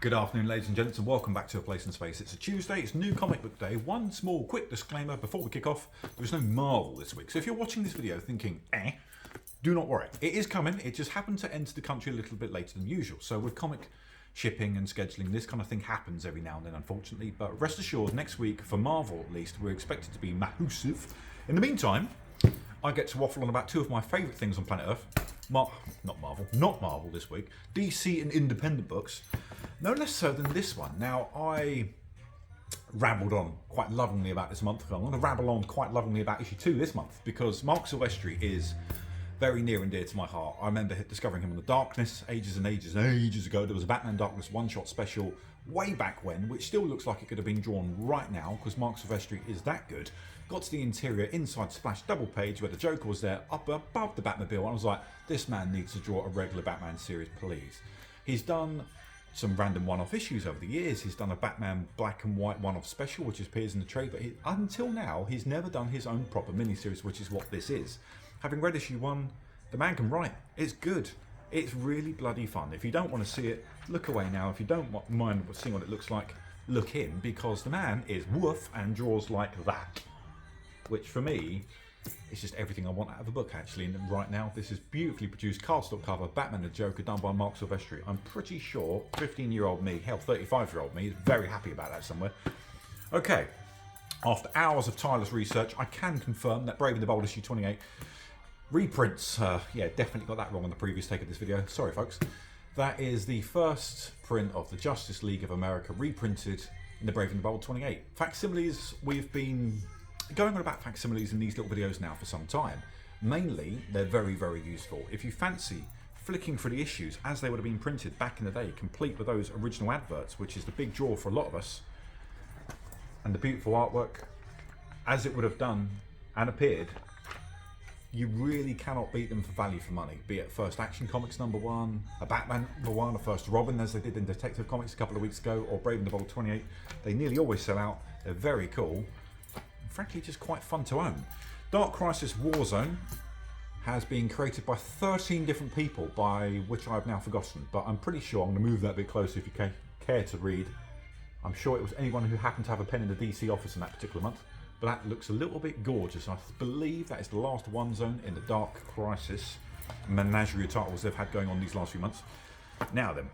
Good afternoon, ladies and gents, and welcome back to A Place in Space. It's a Tuesday, it's New Comic Book Day. One small quick disclaimer before we kick off. There is no Marvel this week, so if you're watching this video thinking, do not worry. It is coming, it just happened to enter the country a little bit later than usual. So with comic shipping and scheduling, this kind of thing happens every now and then, unfortunately. But rest assured, next week, for Marvel at least, we're expected to be massive. In the meantime, I get to waffle on about two of my favourite things on planet Earth. Not Marvel this week. DC and independent books. No less so than this one. Now, I rabbled on quite lovingly about this month. I'm going to rabble on quite lovingly about issue 2 this month because Marc Silvestri is very near and dear to my heart. I remember discovering him in the Darkness ages and ages and ages ago. There was a Batman Darkness one-shot special way back when, which still looks like it could have been drawn right now because Marc Silvestri is that good. Got to the interior inside Splash double page where the Joker was there up above the Batmobile, and I was like, this man needs to draw a regular Batman series, please. He's done some random one-off issues over the years. He's done a Batman black and white one-off special which appears in the trade, but until now he's never done his own proper miniseries, which is what this is. Having read issue 1, the man can write. It's good. It's really bloody fun. If you don't want to see it, look away now. If you don't mind seeing what it looks like, look in, because the man is woof and draws like that, which for me is just everything I want out of a book, actually. And right now, this is beautifully produced cardstock cover, Batman the Joker, done by Marc Silvestri. I'm pretty sure 15-year-old me, hell, 35-year-old me, is very happy about that somewhere. Okay, after hours of tireless research, I can confirm that Brave and the Bold issue 28 reprints. Yeah, definitely got that wrong on the previous take of this video. Sorry, folks. That is the first print of the Justice League of America reprinted in the Brave and the Bold 28. Facsimiles, we've been going on about facsimiles in these little videos now for some time. Mainly, they're very, very useful. If you fancy flicking through the issues as they would have been printed back in the day, complete with those original adverts, which is the big draw for a lot of us, and the beautiful artwork as it would have done and appeared, you really cannot beat them for value for money. Be it First Action Comics #1, a Batman #1, a First Robin as they did in Detective Comics a couple of weeks ago, or Brave and the Bold 28. They nearly always sell out. They're very cool. Frankly, just quite fun to own. Dark Crisis Warzone has been created by 13 different people, by which I've now forgotten, but I'm pretty sure I'm going to move that a bit closer if you care to read. I'm sure it was anyone who happened to have a pen in the DC office in that particular month, but that looks a little bit gorgeous. I believe that is the last one zone in the Dark Crisis menagerie of titles they've had going on these last few months. Now then,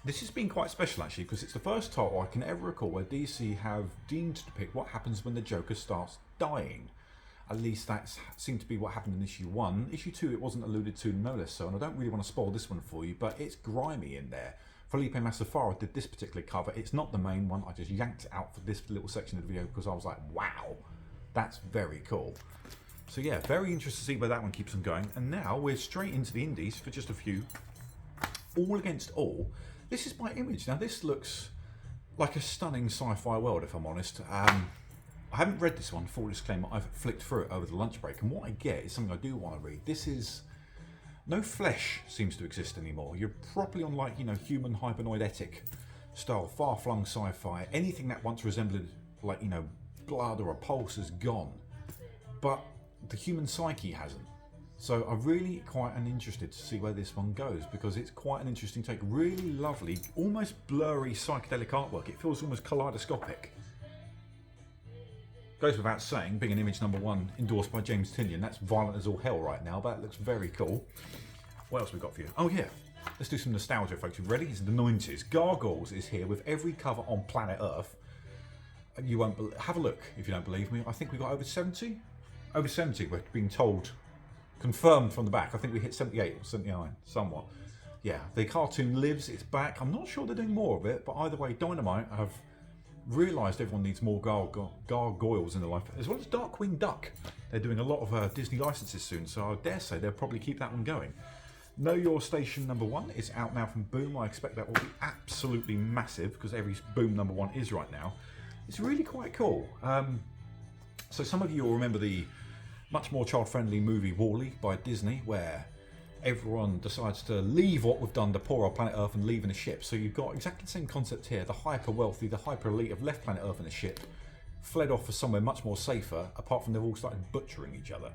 this has been quite special actually, because it's the first title I can ever recall where DC have deemed to depict what happens when the Joker starts dying. At least that seemed to be what happened in issue 1. Issue 2 it wasn't alluded to, no less so, and I don't really want to spoil this one for you, but it's grimy in there. Felipe Massafara did this particular cover. It's not the main one, I just yanked it out for this little section of the video because I was like, wow, that's very cool. So yeah, very interested to see where that one keeps on going. And now we're straight into the indies for just a few. All Against All. This is by Image. Now this looks like a stunning sci-fi world, if I'm honest. I haven't read this one, full disclaimer. I've flicked through it over the lunch break, and what I get is something I do want to read. This is... no flesh seems to exist anymore. You're properly on, like, you know, human hypernoidetic style, far-flung sci-fi. Anything that once resembled, like, you know, blood or a pulse is gone. But the human psyche hasn't. So I'm really quite interested to see where this one goes, because it's quite an interesting take. Really lovely, almost blurry psychedelic artwork. It feels almost kaleidoscopic. Goes without saying, being an Image #1 endorsed by James Tynion, that's violent as all hell right now, but that looks very cool. What else we got for you? Oh yeah, let's do some nostalgia, folks. You ready? It's the 90s. Gargoyles is here with every cover on planet Earth. You won't have a look if you don't believe me. I think we got over 70. Over 70, we're being told. Confirmed from the back. I think we hit 78 or 79, somewhat. Yeah, the cartoon lives, it's back. I'm not sure they're doing more of it, but either way, Dynamite have realised everyone needs more gargoyles in their life, as well as Darkwing Duck. They're doing a lot of Disney licenses soon, so I dare say they'll probably keep that one going. Know Your Station #1 is out now from Boom. I expect that will be absolutely massive, because every Boom #1 is right now. It's really quite cool. So some of you will remember the much more child-friendly movie WALL-E by Disney, where everyone decides to leave what we've done to poor old planet Earth and leave in a ship. So you've got exactly the same concept here. The hyper-wealthy, the hyper-elite have left planet Earth in a ship, fled off for somewhere much more safer, apart from they've all started butchering each other.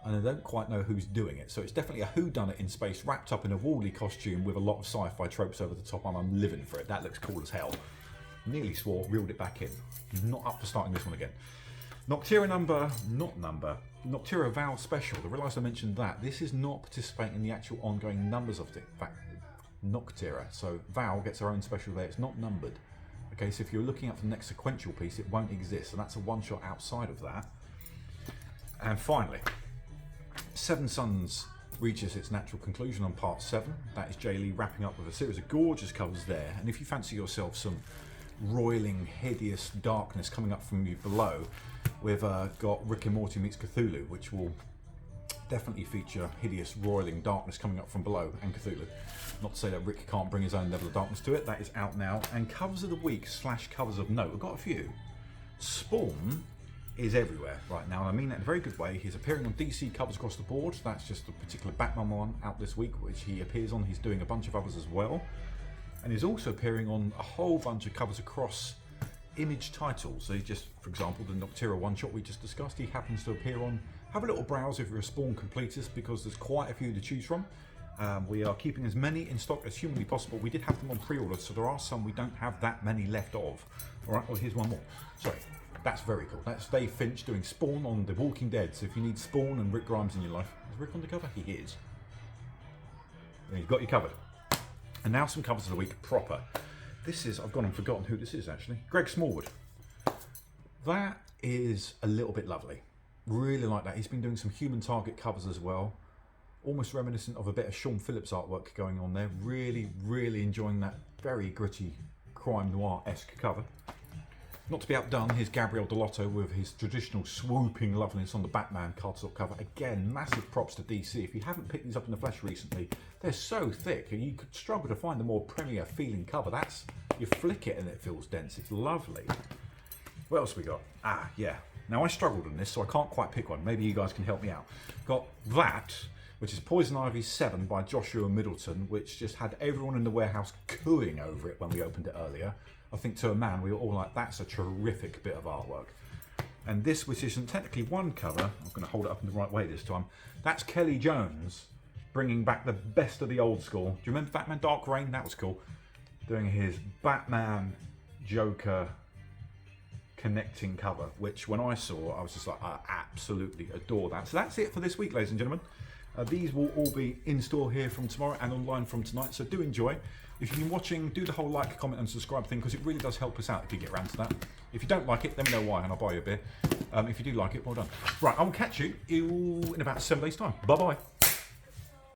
and I don't quite know who's doing it. So it's definitely a whodunit in space, wrapped up in a Wall-E costume with a lot of sci-fi tropes over the top, and I'm living for it. That looks cool as hell. Nearly swore, reeled it back in. Not up for starting this one again. Noctera Noctera Val Special. I realised I mentioned that. This is not participating in the actual ongoing numbers of the fact Noctera. So Val gets her own special there. It's not numbered. Okay, so if you're looking up for the next sequential piece, it won't exist. And that's a one-shot outside of that. And finally, Seven Suns reaches its natural conclusion on part 7. That is Jay Lee wrapping up with a series of gorgeous covers there. And if you fancy yourself some roiling, hideous darkness coming up from you below, we've got Rick and Morty meets Cthulhu, which will definitely feature hideous, roiling darkness coming up from below, and Cthulhu. Not to say that Rick can't bring his own level of darkness to it. That is out now. And covers of the week / covers of note. We've got a few. Spawn is everywhere right now, and I mean that in a very good way. He's appearing on DC covers across the board. That's just a particular Batman one out this week, which he appears on. He's doing a bunch of others as well. And he's also appearing on a whole bunch of covers across Image titles. So he just, for example, the Noctera one-shot we just discussed, he happens to appear on. Have a little browse if you're a Spawn completist, because there's quite a few to choose from. We are keeping as many in stock as humanly possible. We did have them on pre-order, so there are some we don't have that many left of. Alright, well here's one more. Sorry, that's very cool. That's Dave Finch doing Spawn on The Walking Dead. So if you need Spawn and Rick Grimes in your life, is Rick on the cover? He is. And he's got you covered. And now some covers of the week proper. This is, I've gone and forgotten who this is actually. Greg Smallwood. That is a little bit lovely. Really like that. He's been doing some Human Target covers as well. Almost reminiscent of a bit of Sean Phillips artwork going on there. Really, really enjoying that very gritty crime noir-esque cover. Not to be outdone, here's Gabriel Dell'Otto with his traditional swooping loveliness on the Batman cardstock cover. Again, massive props to DC. If you haven't picked these up in the flesh recently, they're so thick and you could struggle to find a more premier feeling cover. That's, you flick it and it feels dense. It's lovely. What else we got? Ah, yeah. Now I struggled on this, so I can't quite pick one. Maybe you guys can help me out. Got that, which is Poison Ivy 7 by Joshua Middleton, which just had everyone in the warehouse cooing over it when we opened it earlier. I think to a man, we were all like, that's a terrific bit of artwork. And this, which isn't technically one cover, I'm going to hold it up in the right way this time, that's Kelly Jones bringing back the best of the old school. Do you remember Batman Dark Reign? That was cool. Doing his Batman Joker connecting cover, which when I saw, I was just like, I absolutely adore that. So that's it for this week, ladies and gentlemen. These will all be in store here from tomorrow and online from tonight, so do enjoy. If you've been watching, do the whole like, comment and subscribe thing, because it really does help us out if you get around to that. If you don't like it, let me know why and I'll buy you a beer. If you do like it, well done. Right, I will catch you in about 7 days' time. Bye-bye.